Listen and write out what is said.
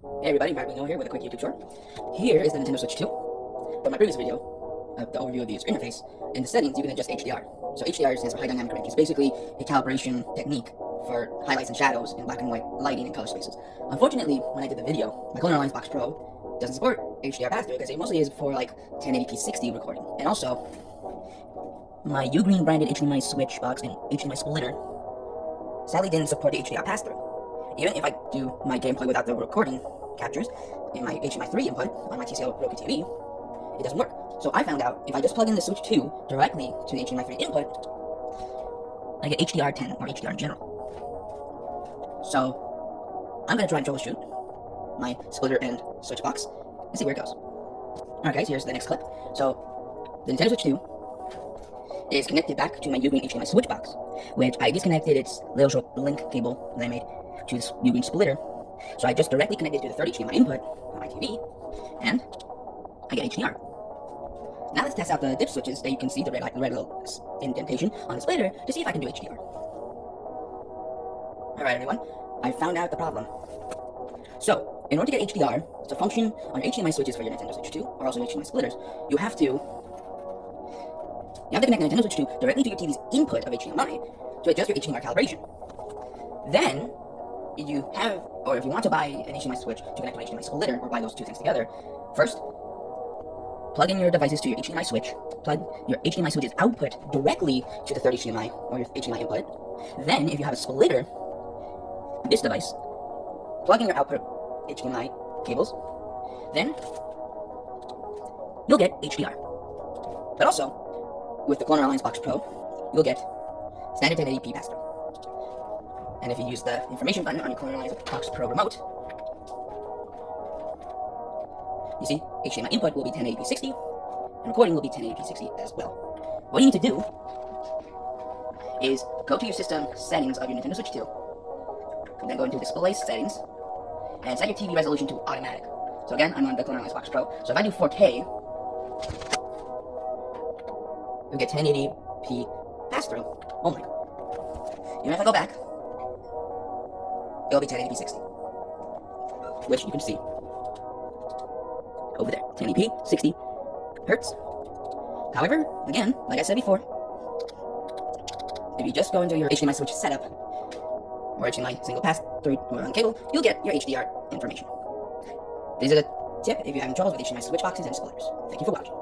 Hey everybody, ImpracticallyNoah here with a quick YouTube short. Here is the Nintendo Switch 2. From my previous video, the overview of the screen interface, in the settings you can adjust HDR. So HDR stands for high dynamic range. It's basically a calibration technique for highlights and shadows in black and white lighting and color spaces. Unfortunately, when I did the video, my Calibrations Box Pro doesn't support HDR pass-through because it mostly is for like 1080p 60 recording. And also, my Ugreen branded HDMI switch box and HDMI splitter sadly didn't support the HDR pass-through. Even if I do my gameplay without the recording captures in my HDMI 3 input on my TCL Roku TV, it doesn't work. So I found out if I just plug in the Switch 2 directly to the HDMI 3 input, I get HDR 10 or HDR in general. So I'm going to try and troubleshoot my splitter and switch box and see where it goes. Alright guys, here's the next clip. So the Nintendo Switch 2 is connected back to my Ugreen HDMI switch box, which I disconnected its little short link cable that I made to this Ugreen splitter. So I just directly connected to the third HDMI input on my TV, and I get HDR. Now let's test out the dip switches that you can see, the red little indentation on the splitter, to see if I can do HDR. Alright everyone, I found out the problem. So, in order to get HDR, to function on your HDMI switches for your Nintendo Switch 2, or also HDMI splitters, you have to connect the Nintendo Switch 2 directly to your TV's input of HDMI to adjust your HDMI calibration. Then, if you want to buy an HDMI switch to connect to an HDMI splitter, or buy those two things together, first, plug in your devices to your HDMI switch, plug your HDMI switch's output directly to the third HDMI, or your HDMI input. Then, if you have a splitter, this device, plug in your output HDMI cables, then you'll get HDR. But also, with the Calibrations Box Pro, you'll get standard 1080p pass-through. And if you use the information button on your Calibrations Box Pro remote, you see, HDMI input will be 1080p 60, and recording will be 1080p 60 as well. What you need to do is go to your system settings of your Nintendo Switch 2, and then go into display settings, and set your TV resolution to automatic. So again, I'm on the Calibrations Box Pro, so if I do 4K, you'll get 1080p pass-through only. Even if I go back, it'll be 1080p 60, which you can see over there, 1080p 60 hertz. However, again, like I said before, if you just go into your HDMI switch setup or HDMI single pass through or on cable, you'll get your HDR information. These are the tip if you're having troubles with HDMI switch boxes and splitters. Thank you for watching.